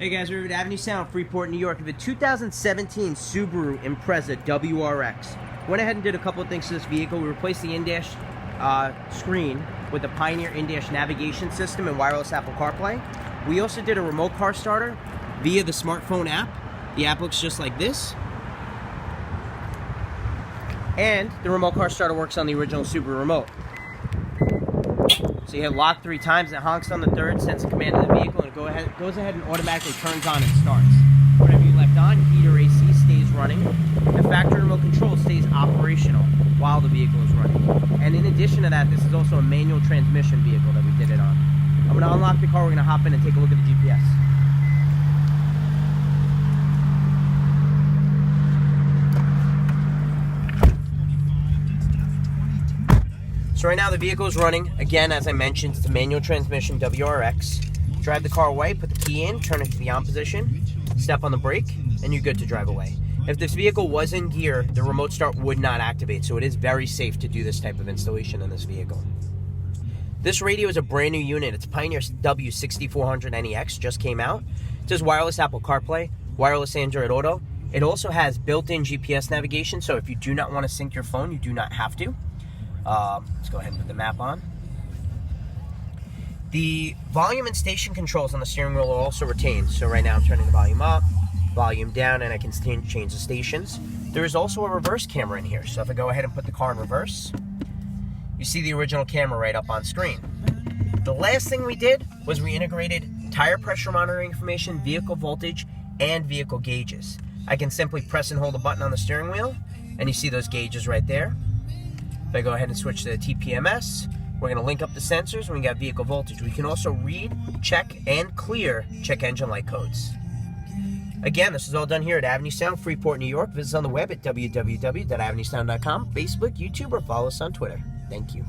Hey guys, we're at Avenue Sound, Freeport, New York. We have a 2017 Subaru Impreza WRX. Went ahead and did a couple of things to this vehicle. We replaced the in-dash screen with the Pioneer in-dash navigation system and wireless Apple CarPlay. We also did a remote car starter via the smartphone app. The app looks just like this. And the remote car starter works on the original Subaru remote. So you hit lock 3 times, it honks on the third, sends a command to the vehicle, and it goes ahead and automatically turns on and starts. Whatever you left on, heat or AC, stays running. The factory remote control stays operational while the vehicle is running. And in addition to that, this is also a manual transmission vehicle that we did it on. I'm going to unlock the car, we're going to hop in and take a look at the GPS. So right now the vehicle is running. Again, as I mentioned, it's a manual transmission WRX. Drive the car away, put the key in, turn it to the on position, step on the brake, and you're good to drive away. If this vehicle was in gear, the remote start would not activate, so it is very safe to do this type of installation in this vehicle. This radio is a brand new unit. It's Pioneer W6400NEX, just came out. It does wireless Apple CarPlay, wireless Android Auto. It also has built-in GPS navigation, so if you do not want to sync your phone, you do not have to. Let's go ahead and put the map on. The volume and station controls on the steering wheel are also retained. So right now I'm turning the volume up, volume down, and I can change the stations. There is also a reverse camera in here. So if I go ahead and put the car in reverse, you see the original camera right up on screen. The last thing we did was we integrated tire pressure monitoring information, vehicle voltage, and vehicle gauges. I can simply press and hold a button on the steering wheel, and you see those gauges right there. If I go ahead and switch to the TPMS, we're going to link up the sensors and we got vehicle voltage. We can also read, check, and clear check engine light codes. Again, this is all done here at Avenue Sound, Freeport, New York. Visit us on the web at www.avenuesound.com, Facebook, YouTube, or follow us on Twitter. Thank you.